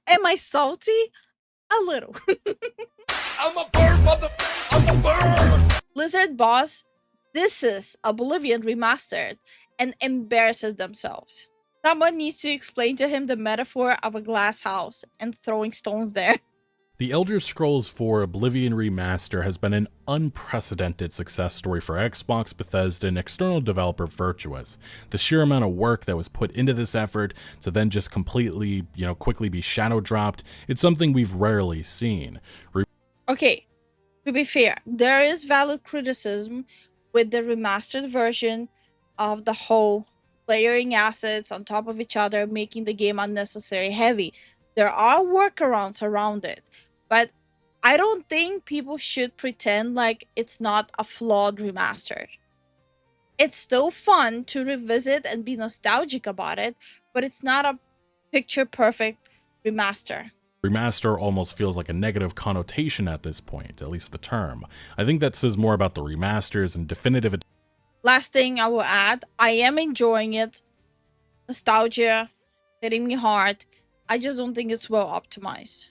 Am I salty? A little. I'm a bird, mother. I'm a bird. Blizzard boss, this is Oblivion Remastered and embarrasses themselves. Someone needs to explain to him the metaphor of a glass house and throwing stones there. The Elder Scrolls IV Oblivion Remaster has been an unprecedented success story for Xbox, Bethesda, and external developer Virtuous. The sheer amount of work that was put into this effort to then just completely, quickly be shadow dropped, it's something we've rarely seen. Okay, to be fair, there is valid criticism with the remastered version of the whole layering assets on top of each other, making the game unnecessarily heavy. There are workarounds around it, but I don't think people should pretend like it's not a flawed remaster. It's still fun to revisit and be nostalgic about it, but it's not a picture perfect remaster. Remaster almost feels like a negative connotation at this point, at least the term. I think that says more about the remasters and definitive. Last thing I will add, I am enjoying it. Nostalgia hitting me hard. I just don't think it's well optimized.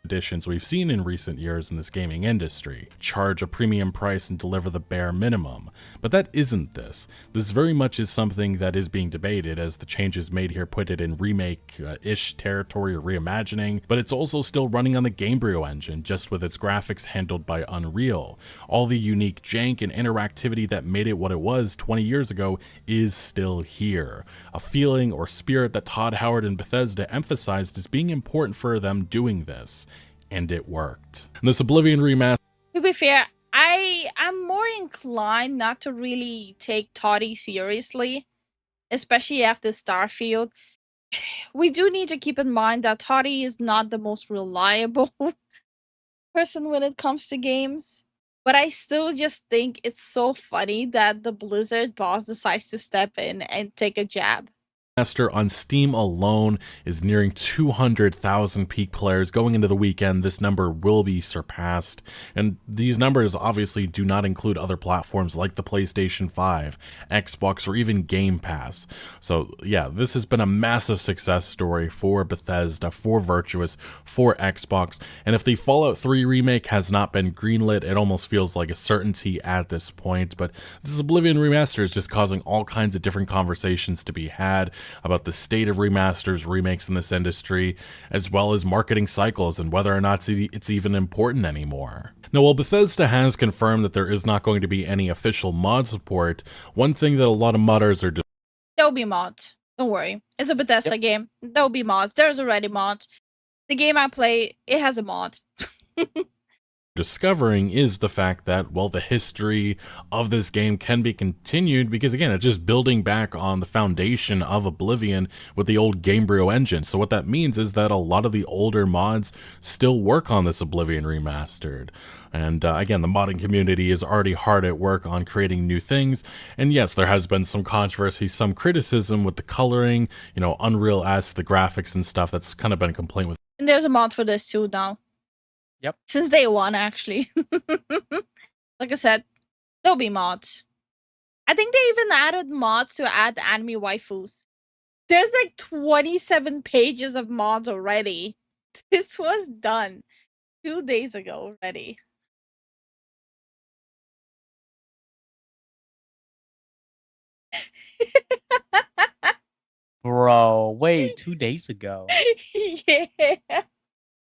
Editions we've seen in recent years in this gaming industry. Charge a premium price and deliver the bare minimum. But that isn't this. This very much is something that is being debated, as the changes made here put it in remake-ish territory or reimagining, but it's also still running on the Gamebryo engine, just with its graphics handled by Unreal. All the unique jank and interactivity that made it what it was 20 years ago is still here. A feeling or spirit that Todd Howard and Bethesda emphasized as being important for them doing this. And it worked. And this Oblivion Remaster. To be fair, I am more inclined not to really take Toddy seriously, especially after Starfield. We do need to keep in mind that Toddy is not the most reliable person when it comes to games. But I still just think it's so funny that the Blizzard boss decides to step in and take a jab. On Steam alone is nearing 200,000 peak players. Going into the weekend, this number will be surpassed, and these numbers obviously do not include other platforms like the PlayStation 5, Xbox, or even Game Pass. So yeah, this has been a massive success story for Bethesda, for Virtuous, for Xbox, and if the Fallout 3 remake has not been greenlit, it almost feels like a certainty at this point. But this Oblivion Remaster is just causing all kinds of different conversations to be had about the state of remasters, remakes in this industry, as well as marketing cycles and whether or not it's even important anymore. Now, while Bethesda has confirmed that there is not going to be any official mod support, one thing that a lot of modders are just There'll be mods. Don't worry. It's a Bethesda game. There'll be mods. There's already mods. The game I play, it has a mod. discovering is the fact that, well, the history of this game can be continued because, again, it's just building back on the foundation of Oblivion with the old Gamebryo engine. So what that means is that a lot of the older mods still work on this Oblivion Remastered. And again, the modding community is already hard at work on creating new things. And yes, there has been some controversy, some criticism with the coloring, Unreal-esque, the graphics and stuff. That's kind of been a complaint with. And there's a mod for this too now. Yep. Since day one, actually. Like I said, there'll be mods. I think they even added mods to add anime waifus. There's like 27 pages of mods already. This was done 2 days ago already. Bro, wait, 2 days ago. Yeah.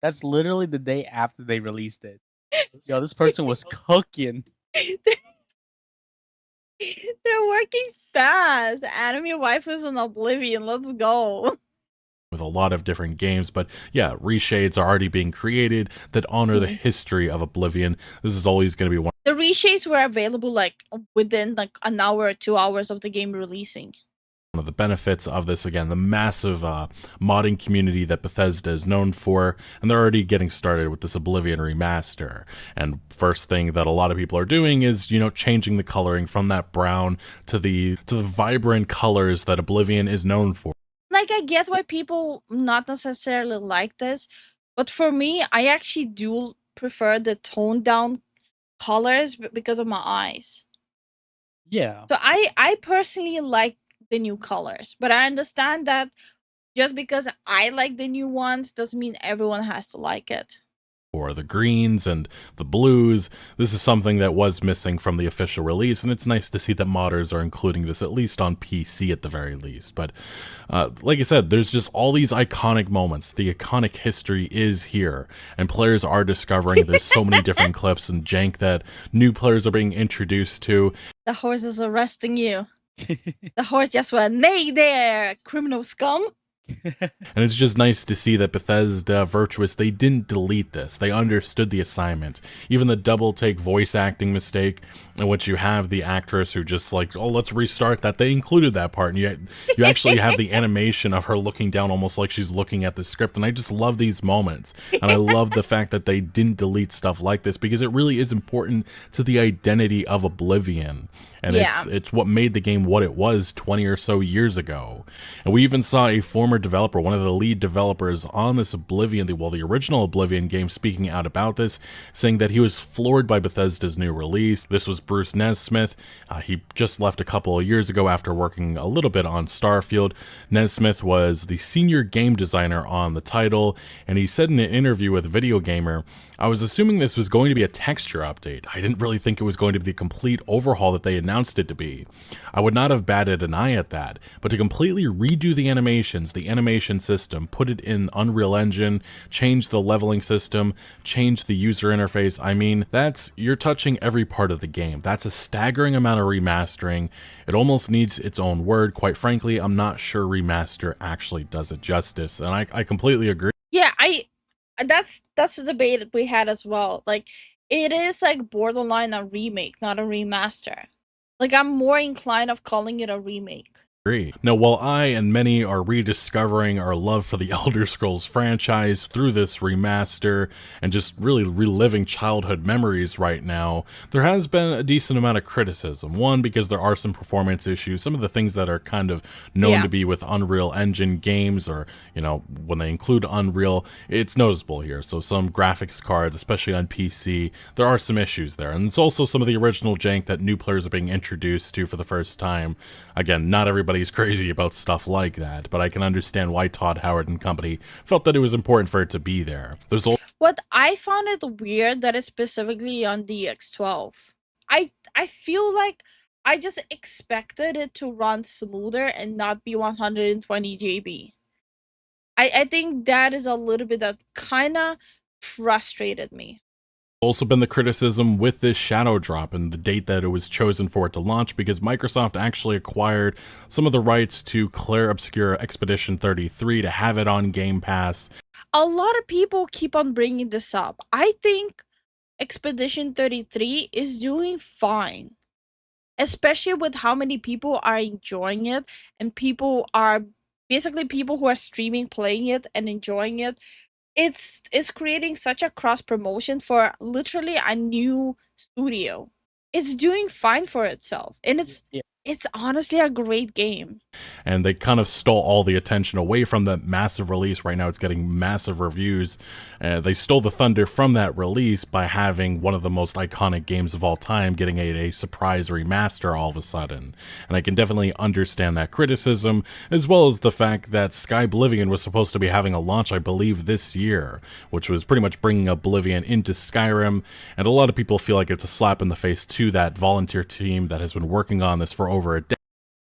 That's literally the day after they released it. Yo, this person was cooking. They're working fast. Anime waifus and Oblivion. Let's go. With a lot of different games, but yeah, reshades are already being created that honor the history of Oblivion. This is always going to be one. The reshades were available like within like an hour or 2 hours of the game releasing. One of the benefits of this, again, the massive modding community that Bethesda is known for, and they're already getting started with this Oblivion Remaster. And first thing that a lot of people are doing is, changing the coloring from that brown to the vibrant colors that Oblivion is known for. Like, I get why people not necessarily like this, but for me, I actually do prefer the toned down colors because of my eyes. Yeah. So I personally like the new colors, but I understand that Just because I like the new ones doesn't mean everyone has to like it. Or the greens and the blues. This is something that was missing from the official release, and it's nice to see that modders are including this, at least on PC at the very least. But like I said, there's just all these iconic moments. The iconic history is here, and players are discovering there's so many different clips and jank that new players are being introduced to. The horse is arresting you. The horse just went, "Nay there, criminal scum." And it's just nice to see that Bethesda Virtuous, they didn't delete this. They understood the assignment. Even the double take voice acting mistake, in which you have the actress who just like, oh, let's restart that. They included that part, and you actually have the animation of her looking down almost like she's looking at the script. And I just love these moments. And I love the fact that they didn't delete stuff like this, because it really is important to the identity of Oblivion. And Yeah. it's what made the game what it was 20 or so years ago. And we even saw a former developer, one of the lead developers on this Oblivion, the original Oblivion game, speaking out about this, saying that he was floored by Bethesda's new release. This was Bruce Nesmith. He just left a couple of years ago after working a little bit on Starfield. Nesmith was the senior game designer on the title, and he said in an interview with Video Gamer, "I was assuming this was going to be a texture update. I didn't really think it was going to be the complete overhaul that they announced it to be. I would not have batted an eye at that, but to completely redo the animations, the animation system, put it in Unreal Engine, change the leveling system, change the user interface, I mean, you're touching every part of the game. That's a staggering amount of remastering. It almost needs its own word. Quite frankly, I'm not sure remaster actually does it justice." And I completely agree. Yeah, that's the debate that we had as well. Like, it is like borderline a remake, not a remaster. Like, I'm more inclined of calling it a remake. Now, while I and many are rediscovering our love for the Elder Scrolls franchise through this remaster and just really reliving childhood memories right now, there has been a decent amount of criticism. One, because there are some performance issues, some of the things that are kind of known to be with Unreal Engine games, or, you know, when they include Unreal, it's noticeable here. So some graphics cards, especially on PC, there are some issues there. And it's also some of the original jank that new players are being introduced to for the first time. Again, not everybody's crazy about stuff like that, but I can understand why Todd Howard and company felt that it was important for it to be there. What I found it weird that it's specifically on the X12. I feel like I just expected it to run smoother and not be 120 GB. I think that is a little bit that kind of frustrated me. Also been the criticism with this shadow drop and the date that it was chosen for it to launch, because Microsoft actually acquired some of the rights to Claire Obscura Expedition 33 to have it on Game Pass. A lot of people keep on bringing this up. I think Expedition 33 is doing fine, especially with how many people are enjoying it, and people who are streaming playing it and enjoying it. It's creating such a cross promotion for literally a new studio. It's doing fine for itself, and it's honestly a great game. And they kind of stole all the attention away from the massive release. Right now it's getting massive reviews. They stole the thunder from that release by having one of the most iconic games of all time getting a surprise remaster all of a sudden. And I can definitely understand that criticism, as well as the fact that Skyblivion was supposed to be having a launch, I believe, this year, which was pretty much bringing Oblivion into Skyrim. And a lot of people feel like it's a slap in the face to that volunteer team that has been working on this for over a decade.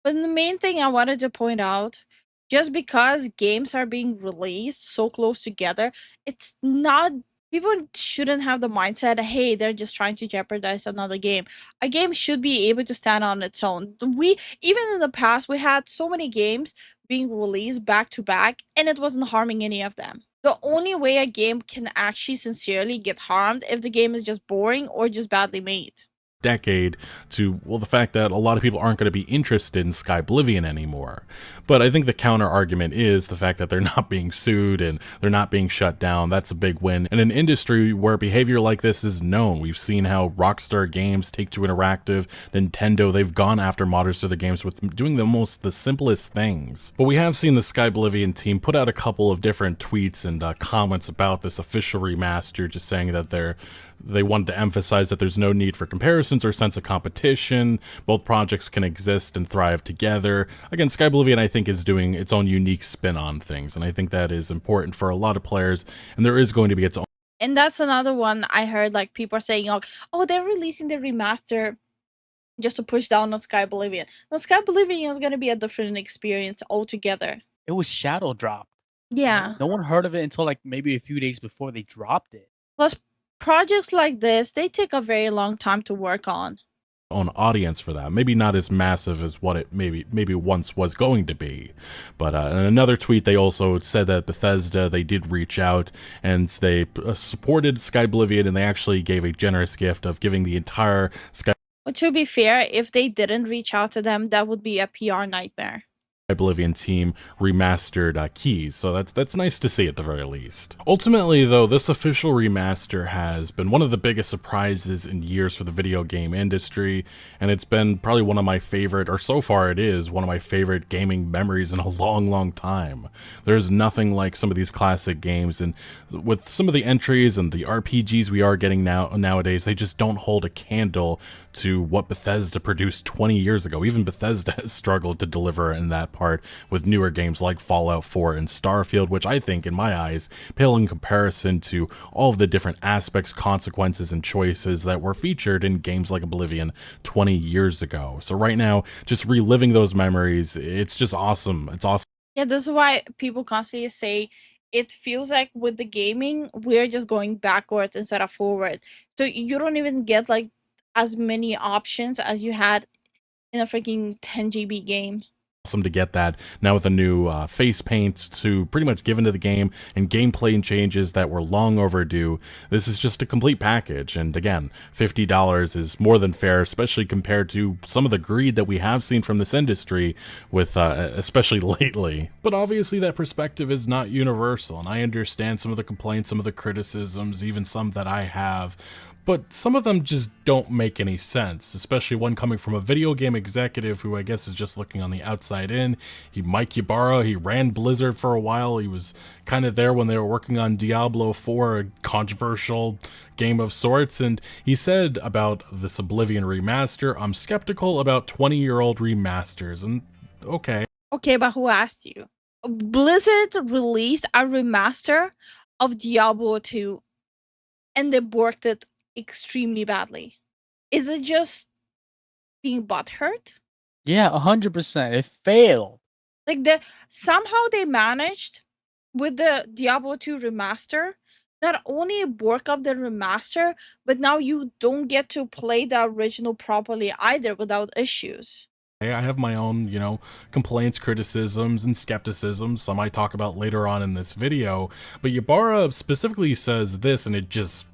But the main thing I wanted to point out, just because games are being released so close together, it's not, people shouldn't have the mindset, hey, they're just trying to jeopardize another game. A game should be able to stand on its own. Even in the past, we had so many games being released back to back, and it wasn't harming any of them. The only way a game can actually sincerely get harmed if the game is just boring or just badly made. Decade to, well, the fact that a lot of people aren't going to be interested in Skyblivion anymore. But I think the counter argument is the fact that they're not being sued and they're not being shut down. That's a big win in an industry where behavior like this is known. We've seen how Rockstar Games, Take-Two Interactive, Nintendo, they've gone after modders to their games with doing the simplest things. But we have seen the Skyblivion team put out a couple of different tweets and comments about this official remaster, just saying that They wanted to emphasize that there's no need for comparisons or sense of competition. Both projects can exist and thrive together. Again, Skyblivion, I think, is doing its own unique spin on things, and I think that is important for a lot of players, and there is going to be its own. And that's another one I heard, like, people are saying, oh, they're releasing the remaster just to push down on Skyblivion. No, Skyblivion is going to be a different experience altogether. It was shadow dropped. Yeah. No one heard of it until like maybe a few days before they dropped it. Plus, projects like this, they take a very long time to work on. Own audience for that. Maybe not as massive as what it maybe once was going to be. But in another tweet, they also said that Bethesda, they did reach out and they supported Skyblivion, and they actually gave a generous gift of giving the entire But to be fair, if they didn't reach out to them, that would be a PR nightmare. Skyblivion team remastered keys, so that's nice to see at the very least. Ultimately, though, this official remaster has been one of the biggest surprises in years for the video game industry, and it's been probably one of my favorite, or so far it is, one of my favorite gaming memories in a long time. There's nothing like some of these classic games, and with some of the entries and the RPGs we are getting nowadays, they just don't hold a candle to what Bethesda produced 20 years ago. Even Bethesda has struggled to deliver in that part with newer games like Fallout 4 and Starfield, which I think, in my eyes, pale in comparison to all of the different aspects, consequences, and choices that were featured in games like Oblivion 20 years ago. So right now, just reliving those memories, it's just awesome. It's awesome. Yeah, this is why people constantly say it feels like with the gaming, we're just going backwards instead of forward. So you don't even get like as many options as you had in a freaking 10 GB game. Awesome to get that now with a new face paint to pretty much give into the game and gameplay changes that were long overdue. This is just a complete package, and again, $50 is more than fair, especially compared to some of the greed that we have seen from this industry, with especially lately. But obviously that perspective is not universal, and I understand some of the complaints, some of the criticisms, even some that I have. But some of them just don't make any sense, especially one coming from a video game executive who I guess is just looking on the outside in. Mike Ybarra, he ran Blizzard for a while. He was kind of there when they were working on Diablo 4, a controversial game of sorts, and he said about this Oblivion remaster, I'm skeptical about 20-year-old remasters, and okay. Okay, but who asked you? Blizzard released a remaster of Diablo 2, and they worked it extremely badly. Is it just being butthurt? Yeah, 100%. It failed. Like somehow they managed with the Diablo 2 remaster not only work up the remaster, but now you don't get to play the original properly either without issues. I have my own, complaints, criticisms, and skepticism, some I talk about later on in this video, but Ybarra specifically says this, and it just...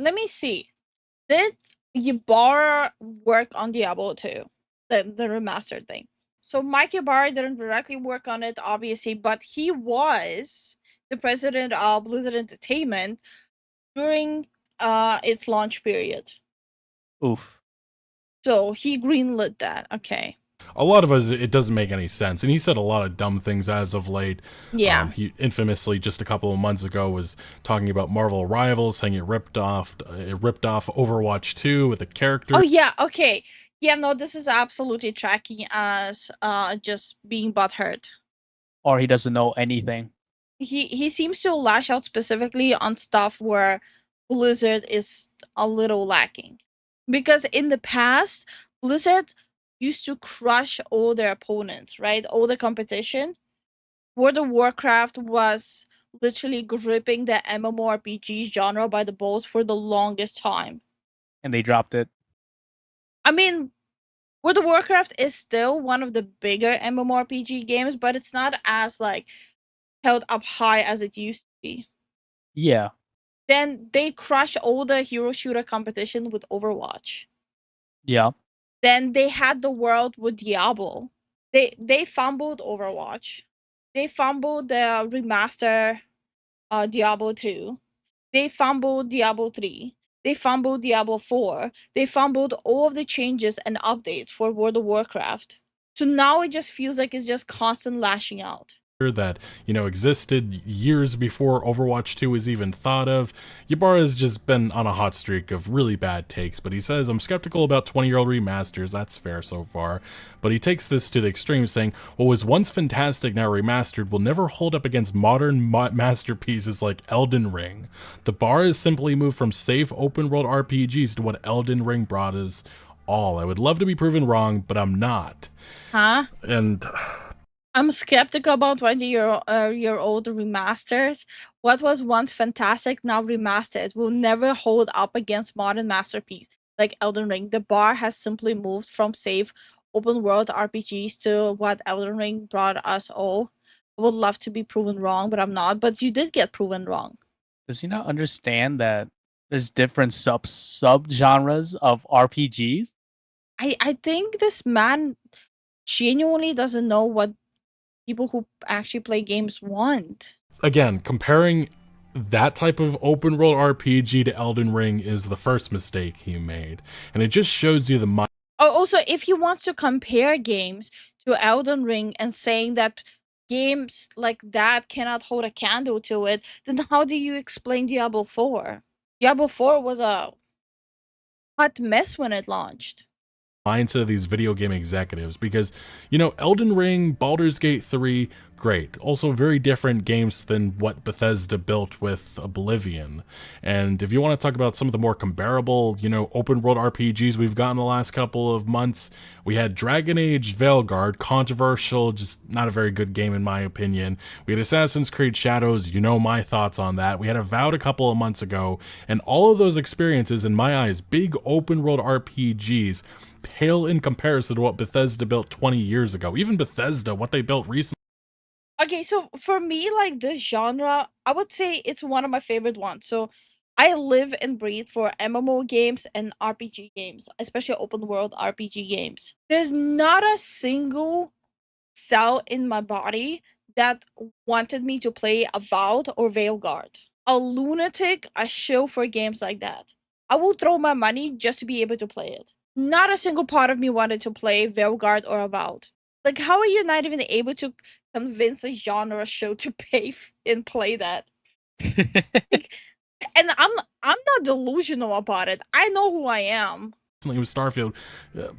Let me see. Did Ybarra work on Diablo 2? The remastered thing. So Mike Ybarra didn't directly work on it, obviously, but he was the president of Blizzard Entertainment during its launch period. Oof. So he greenlit that. Okay. A lot of us, it doesn't make any sense. And he said a lot of dumb things as of late. Yeah. He infamously, just a couple of months ago, was talking about Marvel Rivals, saying it ripped off Overwatch 2 with a character. Oh, yeah. Okay. Yeah, no, this is absolutely tracking as just being butthurt. Or he doesn't know anything. He seems to lash out specifically on stuff where Blizzard is a little lacking. Because in the past, Blizzard used to crush all their opponents, right? All the competition. World of Warcraft was literally gripping the MMORPG genre by the balls for the longest time. And they dropped it. I mean, World of Warcraft is still one of the bigger MMORPG games, but it's not as held up high as it used to be. Yeah. Then they crush all the hero shooter competition with Overwatch. Yeah. Then they had the world with Diablo. They fumbled Overwatch. They fumbled the remaster Diablo 2. They fumbled Diablo 3. They fumbled Diablo 4. They fumbled all of the changes and updates for World of Warcraft. So now it just feels like it's just constant lashing out. that, existed years before Overwatch 2 was even thought of. Ybarra's just been on a hot streak of really bad takes, but he says, I'm skeptical about 20-year-old remasters. That's fair so far. But he takes this to the extreme, saying, what was once fantastic, now remastered, will never hold up against modern masterpieces like Elden Ring. The bar is simply moved from safe open-world RPGs to what Elden Ring brought us all. I would love to be proven wrong, but I'm not. Huh? And I'm skeptical about 20-year-old remasters. What was once fantastic, now remastered, will never hold up against modern masterpiece like Elden Ring. The bar has simply moved from safe open world RPGs to what Elden Ring brought us all. I would love to be proven wrong, but I'm not. But you did get proven wrong. Does he not understand that there's different sub genres of RPGs? I think this man genuinely doesn't know what people who actually play games want. again, comparing that type of open world RPG to Elden Ring is the first mistake he made. And it just shows you the mind. Also, if he wants to compare games to Elden Ring and saying that games like that cannot hold a candle to it, then how do you explain Diablo 4? Diablo 4 was a hot mess when it launched. Mindset of these video game executives, because Elden Ring, Baldur's Gate 3, great, also very different games than what Bethesda built with Oblivion. And if you want to talk about some of the more comparable open world RPGs we've gotten the last couple of months, we had Dragon Age Veilguard, controversial, just not a very good game in my opinion. We had Assassin's Creed Shadows, my thoughts on that. We had Avowed a couple of months ago, and all of those experiences, in my eyes, big open world RPGs, pale in comparison to what Bethesda built 20 years ago. Even Bethesda, what they built recently. Okay, so for me, like this genre, I would say it's one of my favorite ones. So I live and breathe for MMO games and RPG games, especially open world RPG games. There's not a single cell in my body that wanted me to play Avowed or Veilguard. A lunatic, a shill for games like that. I will throw my money just to be able to play it. Not a single part of me wanted to play Veilguard or Avowed. Like, how are you not even able to convince a genre show to pay and play that? And I'm not delusional about it. I know who I am. With Starfield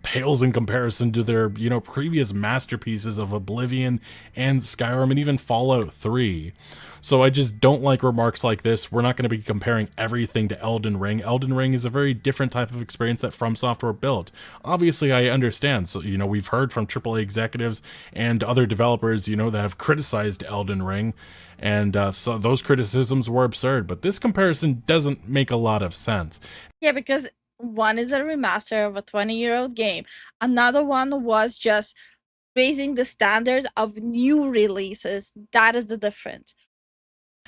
pales in comparison to their previous masterpieces of Oblivion and Skyrim and even Fallout 3. So I just don't like remarks like this. We're not going to be comparing everything to Elden Ring. Elden Ring is a very different type of experience that From Software built. Obviously, I understand. So, we've heard from AAA executives and other developers, that have criticized Elden Ring. And so those criticisms were absurd. But this comparison doesn't make a lot of sense. Yeah, because one is a remaster of a 20-year-old game. Another one was just raising the standard of new releases. That is the difference.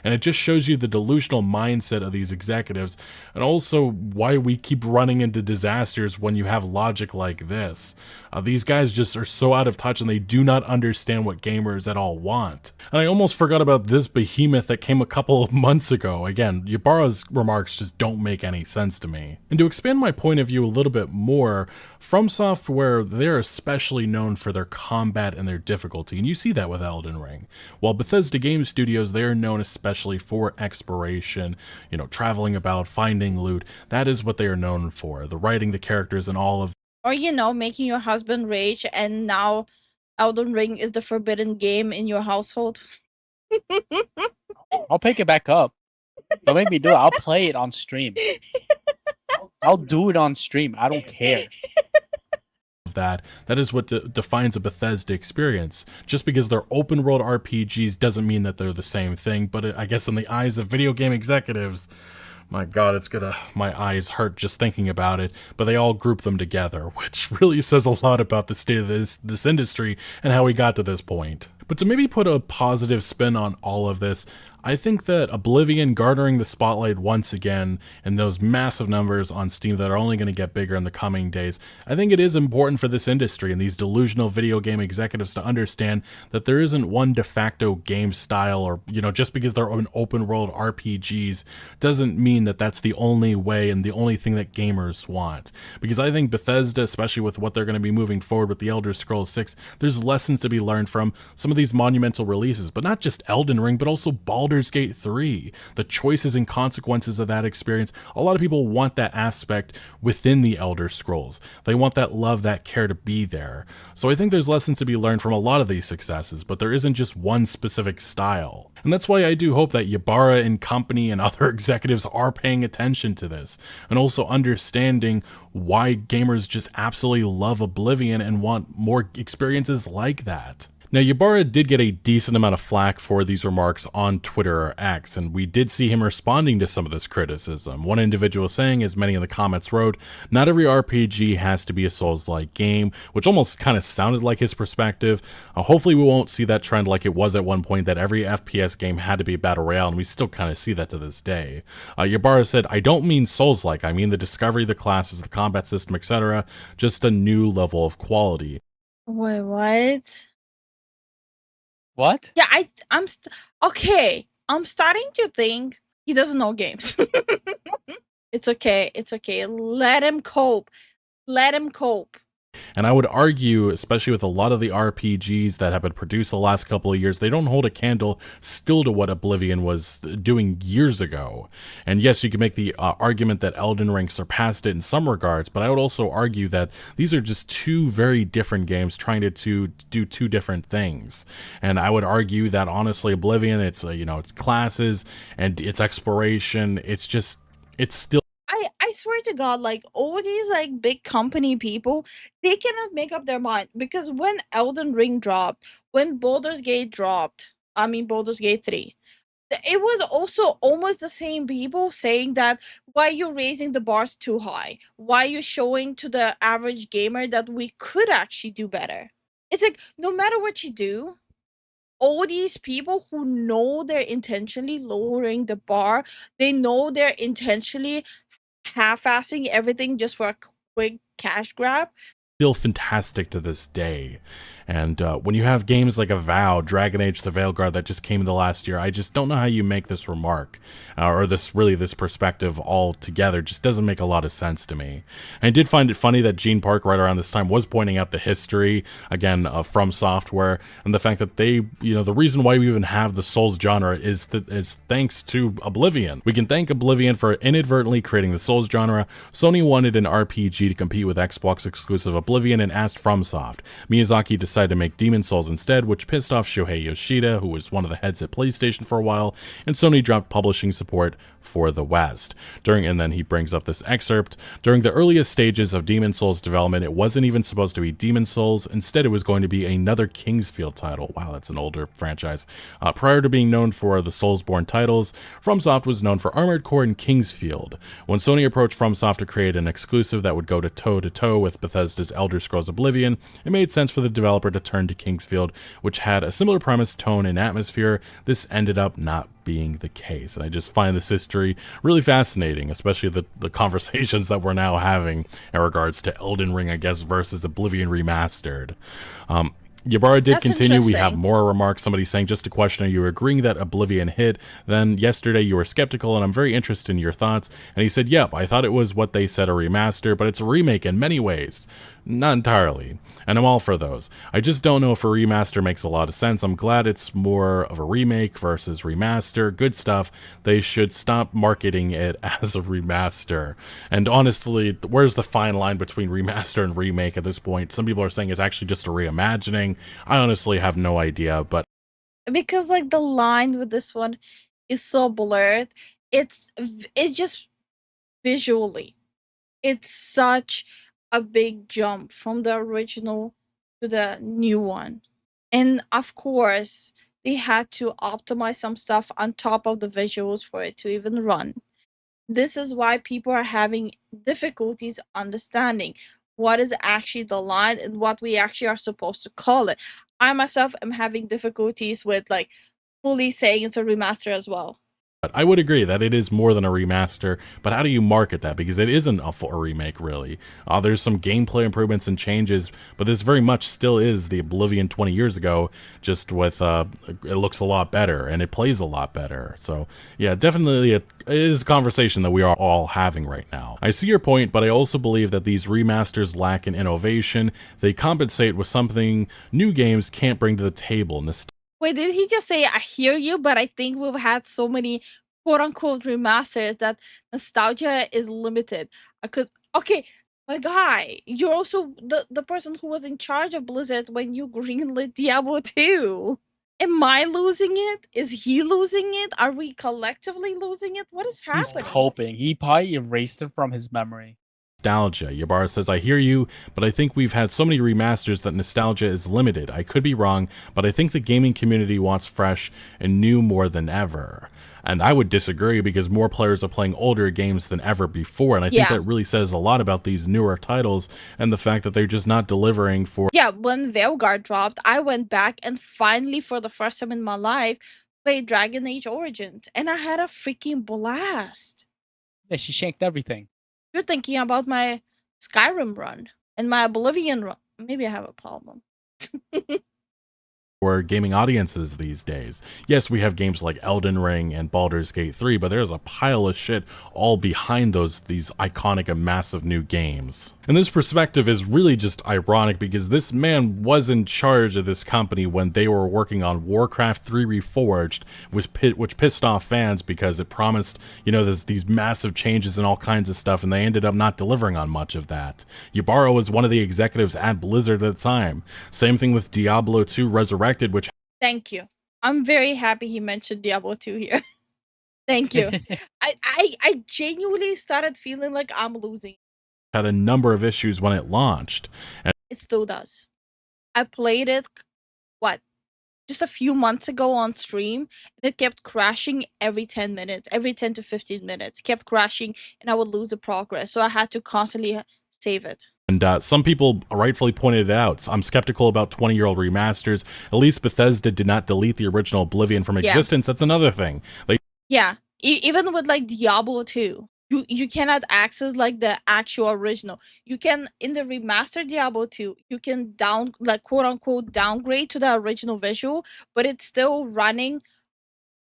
And it just shows you the delusional mindset of these executives, and also why we keep running into disasters when you have logic like this. These guys just are so out of touch, and they do not understand what gamers at all want. And I almost forgot about this behemoth that came a couple of months ago. Again, Ybarra's remarks just don't make any sense to me. And to expand my point of view a little bit more, From Software, they're especially known for their combat and their difficulty, and you see that with Elden Ring. While Bethesda Game Studios, they are known especially for exploration, traveling about, finding loot. That is what they are known for. The writing, the characters, and all of. Or, making your husband rage, and now Elden Ring is the forbidden game in your household. I'll pick it back up. Don't make me do it. I'll play it on stream. I'll do it on stream. I don't care. That is what defines a Bethesda experience. Just because they're open world RPGs doesn't mean that they're the same thing, but I guess in the eyes of video game executives, my god, my eyes hurt just thinking about it, but they all group them together, which really says a lot about the state of this industry and how we got to this point. But to maybe put a positive spin on all of this, I think that Oblivion garnering the spotlight once again and those massive numbers on Steam that are only going to get bigger in the coming days, I think it is important for this industry and these delusional video game executives to understand that there isn't one de facto game style, or just because they're open world RPGs doesn't mean that that's the only way and the only thing that gamers want. Because I think Bethesda, especially with what they're going to be moving forward with the Elder Scrolls 6, there's lessons to be learned from. Some of these monumental releases, but not just Elden Ring, but also Baldur's Gate 3. The choices and consequences of that experience, a lot of people want that aspect within the Elder Scrolls. They want that love, that care to be there. So I think there's lessons to be learned from a lot of these successes, but there isn't just one specific style. And that's why I do hope that Ybarra and company and other executives are paying attention to this, and also understanding why gamers just absolutely love Oblivion and want more experiences like that. Now, Ybarra did get a decent amount of flack for these remarks on Twitter or X, and we did see him responding to some of this criticism. One individual saying, as many in the comments wrote, "Not every RPG has to be a Souls-like game," which almost kind of sounded like his perspective. Hopefully we won't see that trend like it was at one point, that every FPS game had to be a Battle Royale, and we still kind of see that to this day. Ybarra said, "I don't mean Souls-like, I mean the discovery, the classes, the combat system, etc. Just a new level of quality." Wait, what? What? Yeah, okay. I'm starting to think he doesn't know games. It's okay. It's okay. Let him cope. Let him cope. And I would argue, especially with a lot of the RPGs that have been produced the last couple of years, they don't hold a candle still to what Oblivion was doing years ago. And yes, you can make the argument that Elden Ring surpassed it in some regards, but I would also argue that these are just two very different games trying to do two different things. And I would argue that honestly, Oblivion, it's its classes and its exploration, it's still. I swear to God, like all these like big company people, they cannot make up their mind, because when Elden Ring dropped, when Baldur's Gate dropped, I mean Baldur's Gate 3, it was also almost the same people saying that why you're raising the bars too high, why you're showing to the average gamer that we could actually do better. It's like no matter what you do, all these people who know they're intentionally lowering the bar, they know they're intentionally half-assing everything just for a quick cash grab. Still fantastic to this day. And when you have games like Avowed, Dragon Age the Veilguard that just came in the last year, I just don't know how you make this remark, or this perspective all together. Just doesn't make a lot of sense to me. And I did find it funny that Gene Park right around this time was pointing out the history, again, From Software, and the fact that they, the reason why we even have the Souls genre is thanks to Oblivion. We can thank Oblivion for inadvertently creating the Souls genre. Sony wanted an RPG to compete with Xbox exclusive Oblivion and asked FromSoft. Miyazaki decided to make Demon Souls instead, which pissed off Shuhei Yoshida, who was one of the heads at PlayStation for a while, and Sony dropped publishing support for the West. And then he brings up this excerpt. During the earliest stages of Demon Souls development, it wasn't even supposed to be Demon Souls. Instead, it was going to be another Kingsfield title. Wow, that's an older franchise. Prior to being known for the Soulsborne titles, FromSoft was known for Armored Core and Kingsfield. When Sony approached FromSoft to create an exclusive that would go toe-to-toe with Bethesda's Elder Scrolls Oblivion, it made sense for the developer to turn to Kingsfield, which had a similar premise, tone, and atmosphere. This ended up not being the case. And I just find this history really fascinating, especially the conversations that we're now having in regards to Elden Ring, I guess, versus Oblivion Remastered. Ybarra did continue. We have more remarks. Somebody saying, just a question, are you agreeing that Oblivion hit? Then yesterday you were skeptical, and I'm very interested in your thoughts. And he said, yep, I thought it was what they said, a remaster, but it's a remake in many ways. Not entirely. And I'm all for those. I just don't know if a remaster makes a lot of sense. I'm glad it's more of a remake versus remaster. Good stuff. They should stop marketing it as a remaster. And honestly, where's the fine line between remaster and remake at this point? Some people are saying it's actually just a reimagining. I honestly have no idea, but because like the line with this one is so blurred. It's just visually, it's such a big jump from the original to the new one. And of course, they had to optimize some stuff on top of the visuals for it to even run. This is why people are having difficulties understanding what is actually the line and what we actually are supposed to call it. I myself am having difficulties with like fully saying it's a remaster as well. I would agree that it is more than a remaster, but how do you market that? Because it isn't a full remake, really. There's some gameplay improvements and changes, but this very much still is the Oblivion 20 years ago, just with, it looks a lot better, and it plays a lot better. So, yeah, definitely it is a conversation that we are all having right now. I see your point, but I also believe that these remasters lack in innovation. They compensate with something new games can't bring to the table. Wait, did he just say, I hear you, but I think we've had so many quote unquote remasters that nostalgia is limited. I could, okay, my guy, you're also the person who was in charge of Blizzard when you greenlit Diablo 2. Am I losing it? Is he losing it? Are we collectively losing it? What is He's happening? coping. He probably erased it from his memory. Nostalgia. Yabara says, I hear you, but I think we've had so many remasters that nostalgia is limited. I could be wrong, but I think the gaming community wants fresh and new more than ever. And I would disagree because more players are playing older games than ever before. And I think Yeah. that really says a lot about these newer titles and the fact that they're just not delivering for Yeah, when Veilguard dropped, I went back and finally, for the first time in my life, played Dragon Age Origins, and I had a freaking blast. Yeah, she shanked everything. You're thinking about my Skyrim run and my Oblivion run. Maybe I have a problem. gaming audiences these days. Yes, we have games like Elden Ring and Baldur's Gate 3, but there's a pile of shit all behind these iconic and massive new games. And this perspective is really just ironic because this man was in charge of this company when they were working on Warcraft 3 Reforged, which pissed off fans because it promised, there's these massive changes and all kinds of stuff, and they ended up not delivering on much of that. Yubaro was one of the executives at Blizzard at the time. Same thing with Diablo 2 Resurrected, which Thank you. I'm very happy he mentioned Diablo 2 here. Thank you. I genuinely started feeling like I'm losing. had a number of issues when it launched. And It still does. I played it, just a few months ago on stream, and it kept crashing every 10 minutes, every 10 to 15 minutes. Kept crashing, and I would lose the progress. So I had to constantly save it. Some people rightfully pointed it out. I'm skeptical about 20-year-old remasters. At least Bethesda did not delete the original Oblivion from existence. That's another thing. Yeah, even with like Diablo 2, you cannot access like the actual original. You can, in the remastered Diablo 2, you can quote unquote downgrade to the original visual, but it's still running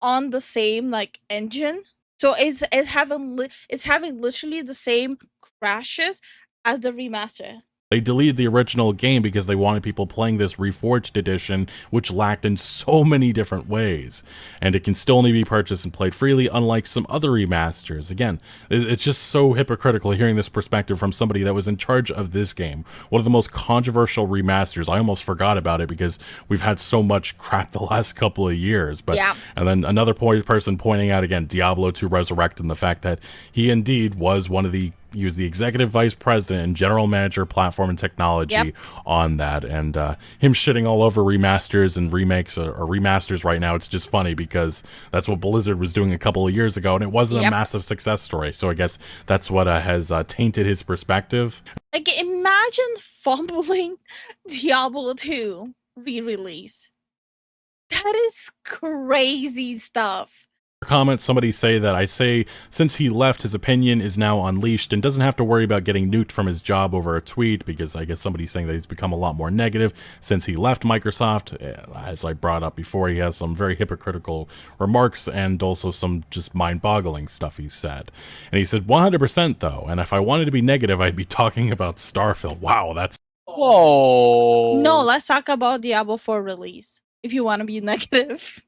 on the same like engine. So it's having literally the same crashes as the remaster. They deleted the original game because they wanted people playing this Reforged edition, which lacked in so many different ways. And it can still only be purchased and played freely, unlike some other remasters. Again, it's just so hypocritical hearing this perspective from somebody that was in charge of this game. One of the most controversial remasters. I almost forgot about it because we've had so much crap the last couple of years. But Yeah. And then another person pointing out again, Diablo 2 Resurrected, and the fact that he indeed was he was the executive vice president and general manager platform and technology on that, and him shitting all over remasters and remakes or remasters right now. It's just funny because that's what Blizzard was doing a couple of years ago, and it wasn't a massive success story. So I guess that's what has tainted his perspective. Like, imagine fumbling Diablo 2 re-release. That is crazy stuff. Comment, somebody say that I say since he left, his opinion is now unleashed and doesn't have to worry about getting nuked from his job over a tweet, because I guess somebody's saying that he's become a lot more negative since he left Microsoft. As I brought up before, he has some very hypocritical remarks and also some just mind-boggling stuff he said. And he said 100% though, and if I wanted to be negative, I'd be talking about Starfield. Wow, that's... Whoa. No, let's talk about Diablo 4 release, if you want to be negative.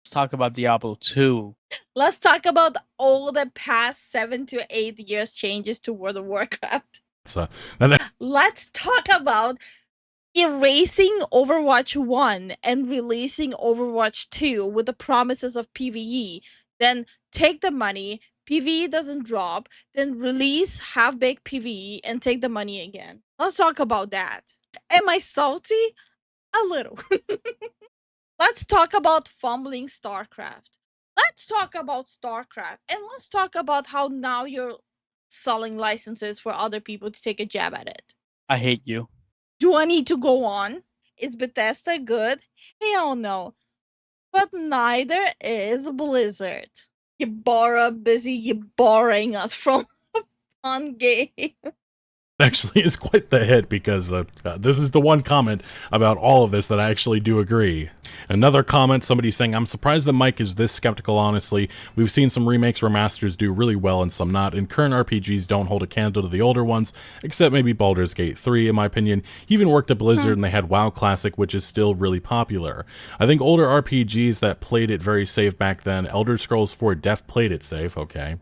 Let's talk about Diablo 2. Let's talk about all the past 7 to 8 years changes to World of Warcraft. Let's talk about erasing Overwatch 1 and releasing Overwatch 2 with the promises of PvE. Then take the money, PvE doesn't drop, then release half-baked PvE and take the money again. Let's talk about that. Am I salty? A little. Let's talk about fumbling StarCraft. Let's talk about StarCraft. And let's talk about how now you're selling licenses for other people to take a jab at it. I hate you. Do I need to go on? Is Bethesda good? Hell no. But neither is Blizzard. Yubara busy barring us from a fun game. Actually is quite the hit, because this is the one comment about all of this that I actually do agree. Another comment, somebody saying, I'm surprised that Mike is this skeptical, honestly. We've seen some remakes, remasters do really well and some not, and current RPGs don't hold a candle to the older ones, except maybe Baldur's Gate 3, in my opinion. He even worked at Blizzard and they had WoW Classic, which is still really popular. I think older RPGs that played it very safe back then, Elder Scrolls 4 Def played it safe, okay.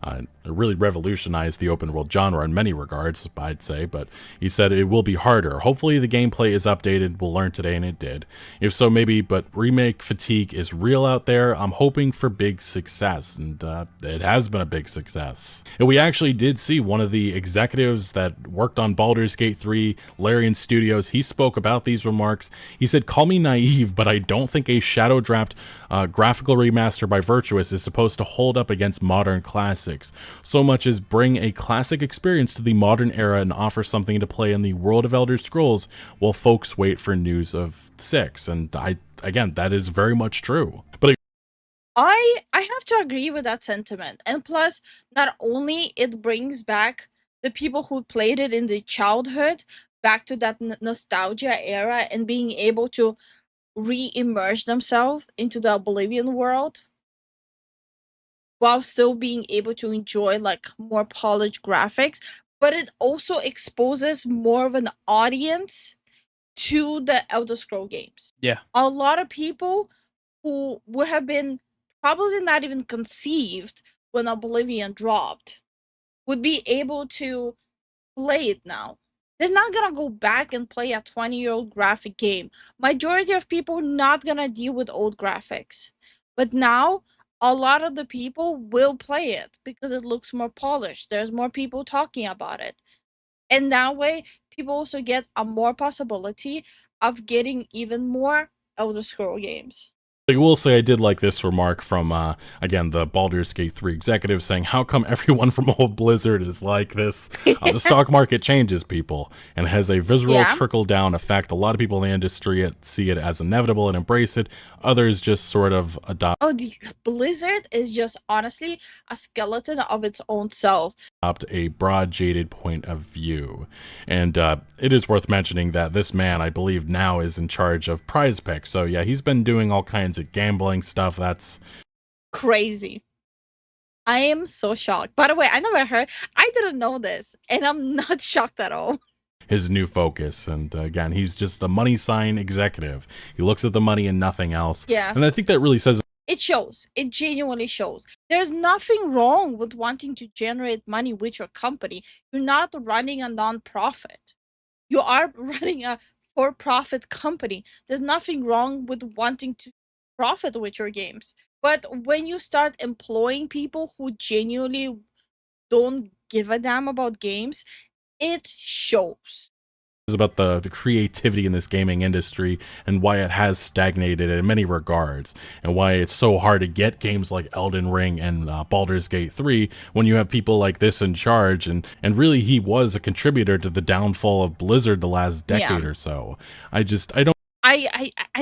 It really revolutionized the open world genre in many regards, I'd say, but he said it will be harder. Hopefully the gameplay is updated, we'll learn today, and it did. If so, maybe, but remake fatigue is real out there. I'm hoping for big success, and it has been a big success. And we actually did see one of the executives that worked on Baldur's Gate 3, Larian Studios, he spoke about these remarks. He said, call me naive, but I don't think a shadow-dropped graphical remaster by Virtuous is supposed to hold up against modern classics. So much as bring a classic experience to the modern era and offer something to play in the world of Elder Scrolls while folks wait for news of 6. And again, that is very much true. But I have to agree with that sentiment. And plus, not only it brings back the people who played it in the childhood back to that nostalgia era and being able to re-immerse themselves into the Oblivion world while still being able to enjoy like more polished graphics, but it also exposes more of an audience to the Elder Scroll games. Yeah. A lot of people who would have been probably not even conceived when Oblivion dropped would be able to play it now. They're not gonna go back and play a 20-year-old graphic game. Majority of people not gonna deal with old graphics. But now, a lot of the people will play it because it looks more polished. There's more people talking about it. And that way, people also get a more possibility of getting even more Elder Scroll games. I will say I did like this remark from, again, the Baldur's Gate 3 executive saying, how come everyone from old Blizzard is like this? The stock market changes, people, and has a visual trickle-down effect. A lot of people in the industry see it as inevitable and embrace it. Others just sort of adopt. Oh, the Blizzard is just, honestly, a skeleton of its own self. A broad, jaded point of view. And it is worth mentioning that this man, I believe, now is in charge of Prize Picks. So yeah, he's been doing all kinds of gambling stuff. That's crazy. I am so shocked. By the way, I didn't know this, and I'm not shocked at all. His new focus, and again, he's just a money sign executive. He looks at the money and nothing else. Yeah. And I think that really says it shows. It genuinely shows. There's nothing wrong with wanting to generate money with your company. You're not running a non-profit. You are running a for-profit company. There's nothing wrong with wanting to profit with your games. But when you start employing people who genuinely don't give a damn about games, it shows. About the creativity in this gaming industry and why it has stagnated in many regards, and why it's so hard to get games like Elden Ring and Baldur's Gate 3 when you have people like this in charge, and really he was a contributor to the downfall of Blizzard the last decade or so. I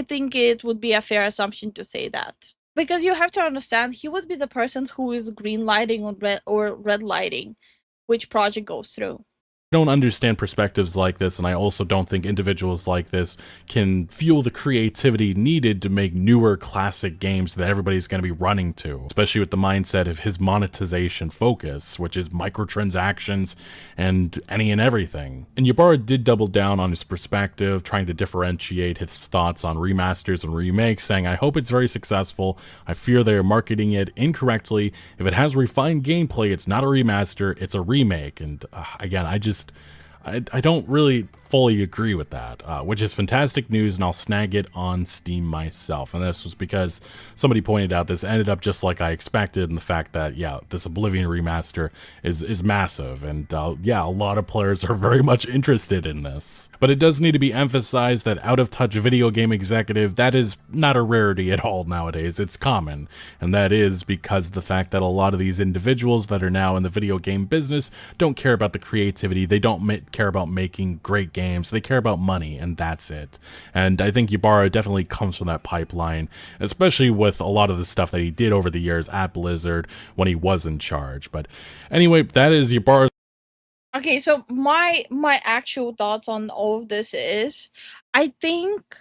think it would be a fair assumption to say that, because you have to understand he would be the person who is green lighting or red lighting which project goes through. Don't understand perspectives like this, and I also don't think individuals like this can fuel the creativity needed to make newer classic games that everybody's going to be running to, especially with the mindset of his monetization focus, which is microtransactions and any and everything. And Ybarra did double down on his perspective, trying to differentiate his thoughts on remasters and remakes, saying, I hope it's very successful. I fear they are marketing it incorrectly. If it has refined gameplay, it's not a remaster, it's a remake. And again, I don't really fully agree with that, which is fantastic news, and I'll snag it on Steam myself. And this was because somebody pointed out this ended up just like I expected, and the fact that, yeah, this Oblivion remaster is massive, and yeah, a lot of players are very much interested in this. But it does need to be emphasized that out-of-touch video game executive, that is not a rarity at all nowadays. It's common, and that is because of the fact that a lot of these individuals that are now in the video game business don't care about the creativity, they don't care about making great games, they care about money, and that's it. And I think Ybarra definitely comes from that pipeline, especially with a lot of the stuff that he did over the years at Blizzard when he was in charge. But anyway, that is Ybarra. Okay, so my actual thoughts on all of this is, I think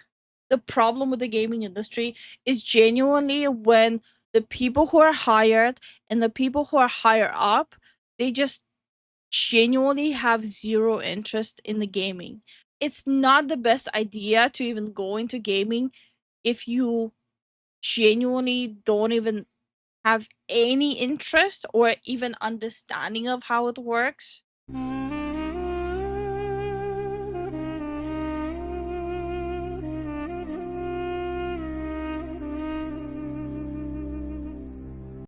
the problem with the gaming industry is genuinely when the people who are hired and the people who are higher up, they just genuinely have zero interest in the gaming. It's not the best idea to even go into gaming if you genuinely don't even have any interest or even understanding of how it works.